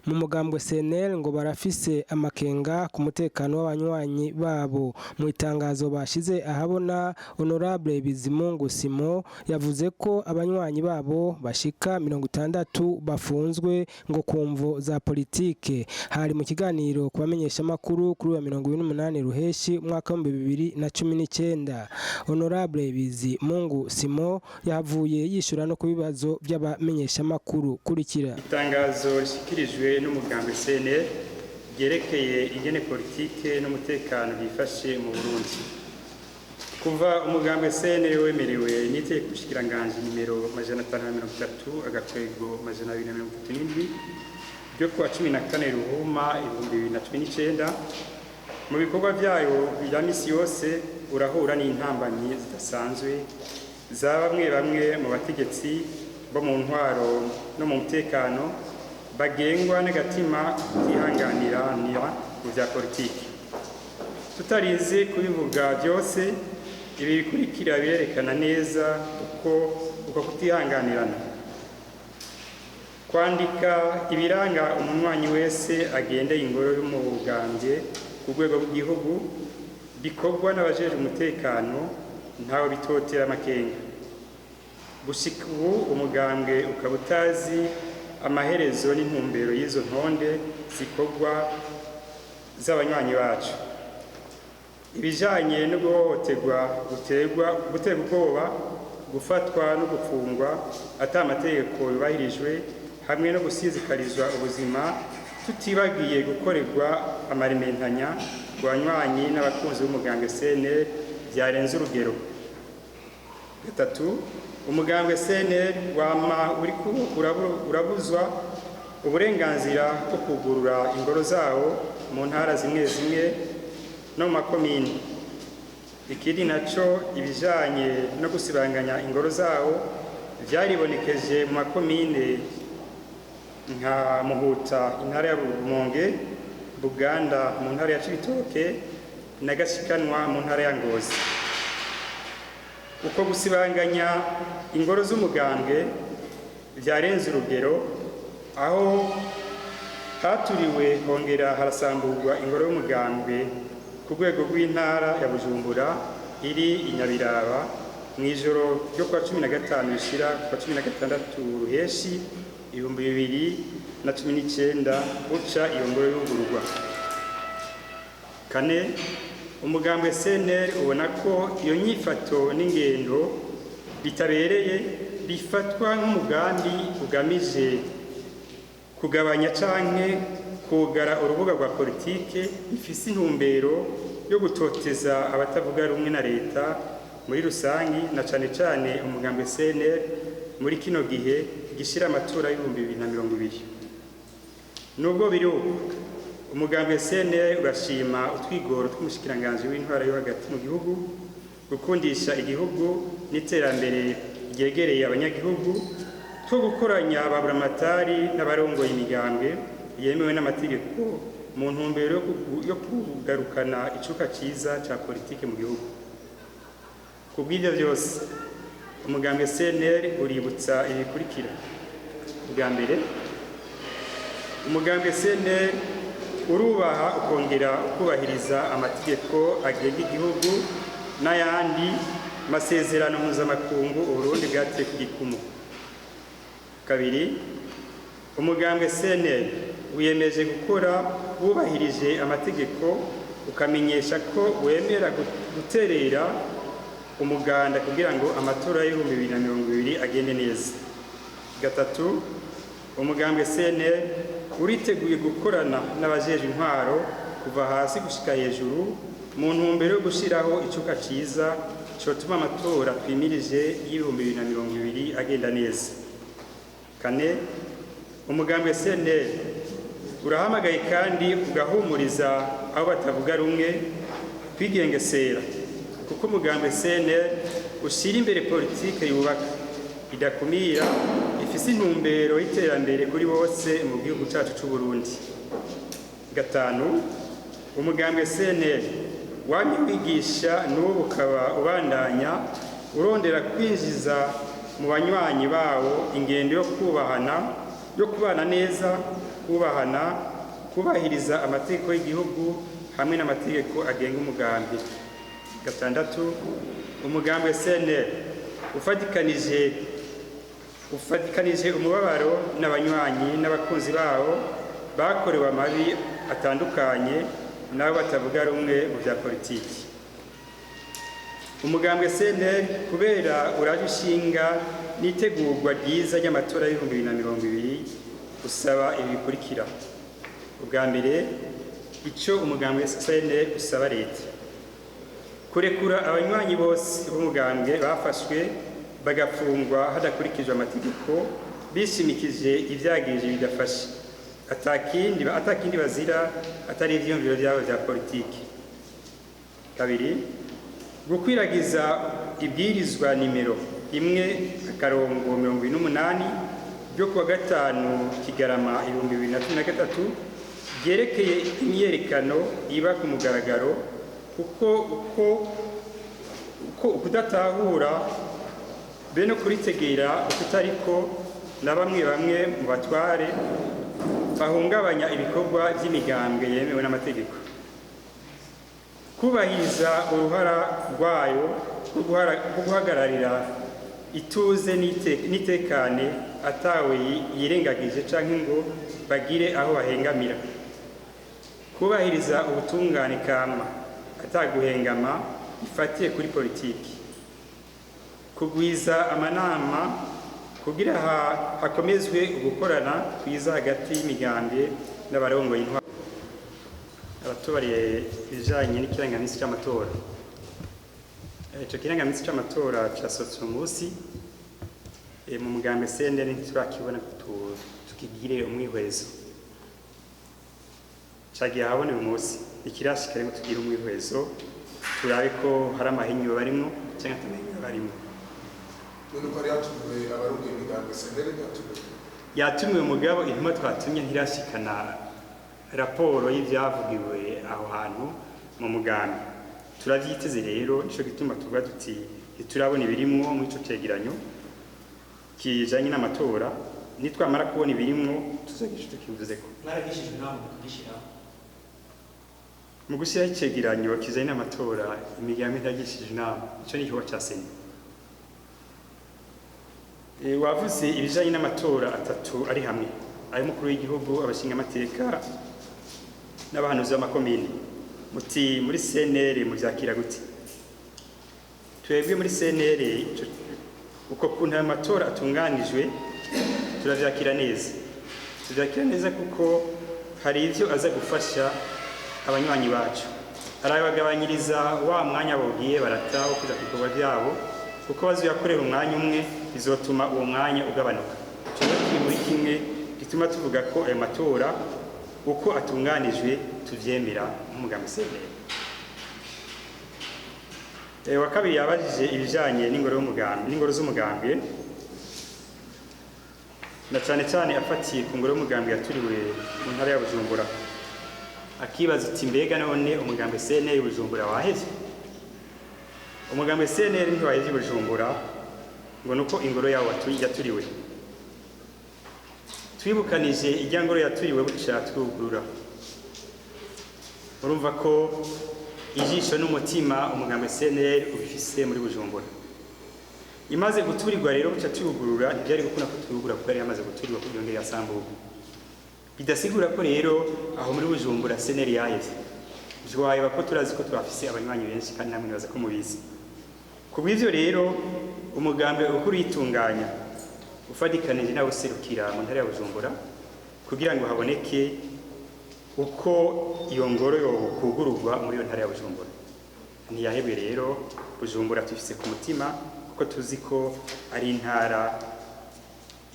mu mugambwe CNL ngo barafise amakenga ku mutekano w'abanywanyi babo. Mu itangazo bashize ahabona, Honorable Bizimungu Simon yavuze ko abanywanyi babo bashika 60 bafunzwe ngo kumvo za politike. Hari mu kiganiro kubamenyesha makuru kuri wa 28 Ruheshi umwaka wa 2019. Honorable Bizimungu Simon yavuye yishura no kubibazo by'abamenyesha makuru kurikira. Itangazo rishikirijwe n'umugambwe CNL ryerekeye ingene politike n'umutekano bifashe mu Burundi. Kuva umugambwe CNL wemerewe n'iteko gushikiranganje nimero 530 agakwego 237 ryo kuwa 14 Ruhuma 2019, mu bikorwa byayo bya misi yose urahura n'intambanyi zidasanzwe za bamwe mu bategetsi bo mu ntwaro no mu mutekano bagengwa n'agatima kutihanganira mu bya politiki. Tutarize kubivuga byose, ibi bikurikira birerekana neza uko kutihanganirana. Kwandika ibiranga umunywanyi wese agendeye ingoro y'umugambwe ku rwego rw'igihugu bikorwa n'abajeje umutekano ntawe bitotera amakenga. Gushika ubu umugambwe ukaba utazi amaherezo n'intumbero y'izo ntonde zikorwa z'abanywanyi bacu. Ibijanye no guhohoterwa, guterwa ubwoba, gufatwa no gufungwa ata amategeko yubahirijwe, hamwe no gusizikarizwa ubuzima, tutibagiye gukorerwa amarimentanya ku banywanyi n'abakunzi b'umugambwe CNL byarenze urugero. Gatatu, umugambwe CNL wama urabuzwa uburenganzira bwo kugurura ingoro zawo mu ntara zimwe zimwe no mu makomini. Ikindi naco ibijanye no gusibanganya ingoro zawo byaribonekeje mu makomine nka Muhuta intara ya Rumonge, Buganda mu ntara ya Cibitoke na Gashikanwa mu ntara ya Ngozi. Uko gusibanganya ingoro z'umugambwe byarenze urugero, aho haturiwe hongera harasamburwa ingoro y'umugambwe ku rwego rw'intara ya Bujumbura iri inyabiraba mu ijoro ryo kwa 15 bishira kwa 16 Ruheshi 2019 uca iyo ngoro y'ugururwa. Kane, umugambwe CNL ubona ko iyo nyifato n'ingendo bitabereye bifatwa nk'umugambi ugamije kugabanya canke kugara urubuga rwa politike ifise intumbero yo gutoteza abatavuga rumwe na leta muri rusangi, na cane umugambwe CNL muri kino gihe gishira amatora y'2020. Nubwo biri uko, umugambwe CNL urashima utwigoro tw'umushikiranganje w'intwara yo hagati mu gihugu gukundisha igihugu n'iterambere ryegereye abanyagihugu, two gukoranya ababuramatari n'abarongoye imigambwe yemewe n'amategeko mu ntumbero yo kugarukana icuka ciza ca politike mu gihugu. Kubw'ivyo byose, umugambwe CNL uributsa ibikurikira. Bwa mbere, umugambwe CNL urubaha ukongera ukubahiriza amategeko agenga igihugu n'ayandi masezerano mpuzamakungu Uburundi bwateye ku gikumu. Kabiri, umugambwe CNL wiyemeje gukora wubahirije amategeko, ukamenyesha ko wemera guterera umuganda kugira ngo amatora y'2020 agende neza. Gatatu, umugambwe CNL uriteguye gukorana n'abajeje intwaro kuva hasi gushika hejuru mu ntumbero yo gushiraho icuka ciza cotuma amatora twimirije y'2020 agenda neza. Kane, umugambwe CNL urahamagaye kandi ugahumuriza abo batavuga rumwe kwigengesera, kuko umugambwe CNL ushira imbere politike yubaka idakumira ifise intumbero y'iterambere kuri bose mu gihugu cyacu cy'u Burundi. Gatanu, umugambwe CNL wamye wigisha n'ubu ukaba ubandanya urondera kwinjiza mu banywanyi bawo ingendo yo kubahana, yo kubana neza, kubahiriza amategeko y'igihugu hamwe n'amategeko agenga umugambi. Gatandatu, umugambi wa CNL ufatikanije umubabaro n'abanywanyi n'abakunzi bawo bakorewe amabi atandukanye nabo batavuga rumwe mu bya politiki. Umugambi wa CNL kubera uraje ushinga n'itegurwa ryiza ry'amatora y'2020 usaba ibi bikurikira. Ubwa mbere, icyo umugambi wa CNL usaba leta kurekura abanywanyi bose b'umugambwe bafashwe bagafungwa hadakurikijwe amategeko bishimikije ivyagirije bidafashe atakindi bazira atari ivyumviro byabo bya politiki. Kabiri, gukwiragiza ibwirizwa nimero 1/28 ryo kuwa 5 Kigarama 2013 ryerekeye imyerekano iba ku mugaragaro kuko kudatahura bene kuritegera ukutariko na bamwe mu batware bahungabanya ibikorwa by'imigambwe yemewe n'amategeko. Kubahiriza uruhara rwayo rwo guhagararira ituze n'itekane atawe yirengagije canke ngo bagire aho bahengamira. Kubahiriza ubutungane kama ataguhengama ifatiye kuri politiki. Kugwiza amanama kugira hakomezwe ugukorana kwiza hagati y'imigambwe n'abarongoye intwaro. Abatubariye ibijanye n'ikirangamisi c'amatora. Ico kirangamisi c'amatora casohotse umunsi mu mugambi CNL ntiturakibona tukigire umwihwezo. Cagiye habona uyu munsi ikirashikare ngo tugire umwihwezo turabe ko hari amahinyu barimo cyangwa atamahinyu barimo. Yatumiwe mugabo intumwa twatumye ntirashikana raporo y'ivyavugiwe aho hantu mu mugambi. Turavyiteze rero nico gituma tuvuga tuti turabona ibirimwo mu ico cegeranyo kijanye n'amatora, nitwamara kubona ibirimwo tuzogisha tukivuzeko. Mwaragishijwe nawe mukugishira mu gushyiraho icegeranyo kijanye n'amatora imigambi ntagishije inama. Ico ni igikorwa ca Sena. Wavuze ibijanye n'amatora atatu ari hamwe, ay'umukuru w'igihugu, abashingamateka n'abahanuzi b'amakomine. Muti muri CNL muvyakira gute? Twebwe muri CNL uko kuntu ayo matora atunganijwe turavyakira neza. Tuvyakira neza kuko hari ivyo aza gufasha abanywanyi bacu. Arabagabanyiriza wa mwanya bogiye barataho kuja kubikorwa byabo kuko bazoyakorera umwanya umwe bizotuma uwo mwanya ugabanuka. Cyo muri kimwe gituma tuvuga ko ayo matora uko atunganijwe tuvyemera nk'umugambi CNL. Wa kabiri yabajije ibijanye n'ingoro z'umugambi na cyane afatiye ku ngoro y'umugambi yaturiwe mu ntara ya Bujumbura. Akibaza uti mbega none umugambi CNL Bujumbura waheze? Umugambi CNL ntiwaheze Bujumbura ngo nuko ingoro yawo yaturiwe. Twibukanije ijya ngoro yaturiwe buca twugurura. Urumva ko ijisho n'umutima umugambi CNL ubifise muri Bujumbura. Imaze guturirwa rero buca twugurura ntibyari gukuna ko twugura kuko yari yamaze guturirwa kugira ngo yasambuke. Bidasigura ko rero aho muri Bujumbura CNL yaheze. Jwaye bako turazi ko twafise abanywanyi benshi kandi namwe baza ko mubizi. Kubw'ivyo rero umugambi ukuri yitunganya ufadikanije nawe serukira mu ntara ya Bujumbura kugira ngo haboneke uko iyo ngoro yo kugururwa muri iyo ntara ya Bujumbura. Ntiyahebwe rero Bujumbura tufise ku mutima kuko tuzi ko ari intara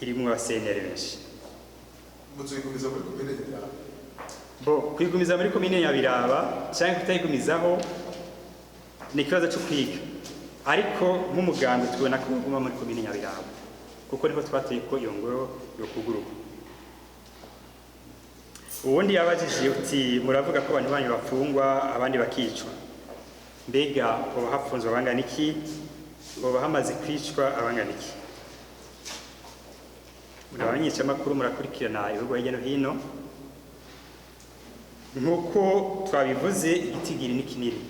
irimwo aba CNL benshi. Muzuyigumiza muri komine Nyabiraba. Kwigumiza muri komine Nyabiraba cyangwa kutayigumizaho ni ikibazo cyo kwiga. Ariko nk'umugambi tubona ko uguma muri komine Nyabiraba kuko niho twateye ko iyo ngoro yo kugururwa. Ubundi yabajije uti muravuga ko abantu banyu bafungwa abandi bakicwa. Mbega uba hafunzwe abangana iki? Uba hamaze kwicwa abangana iki? Murabanyisha makuru murakurikirana ibihugu hirya no hino nk'uko twabivuze igitigiri n'ikiniri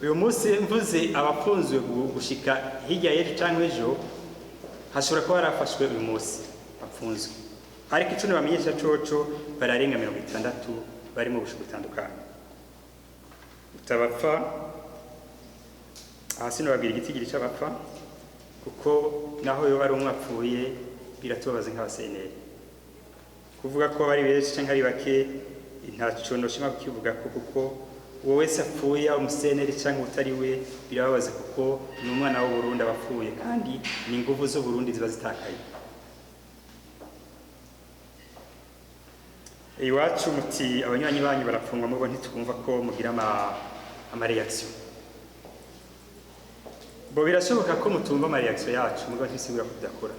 uyu munsi mvuze abafunzwe gushika hirya y'ejo cyangwa ejo hashobora kuba harafashwe uyu munsi bafunzwe ariko icyo bamenyesha coco bararenga 60 bari mu bushuko butandukanye utabapfa hasi nababwira igitigiri cy'abapfa kuko naho yo bari umwapfuye biratubabaza nk'abaseneri kuvuga ko bari benshi cyangwa ari bake ntaco noshima kukivuga kuko uwo wese apfuye umuseneri cyangwa utari we birababaza kuko ni umwana w'u Burundi abapfuye kandi ni ingufu z'u Burundi ziba zitakaye iwacu muti abanywanyi banyu barafungwa mubo ntitwumva ko mugira ama reaction bo birashoboka ko mutumva ama reaction yacu mugo ntisigura ko tudakora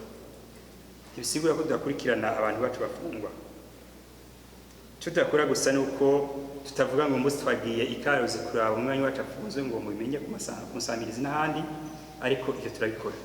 ibisigura ko tudakurikirana abantu bacu bafungwa tudakora gusa nuko tutavuga ngo mbuzi twagiye ikaruze kuraba umwanya wacu afunzwe ngo mubimenye ku masamirizi n'ahandi ariko ivyo turabikora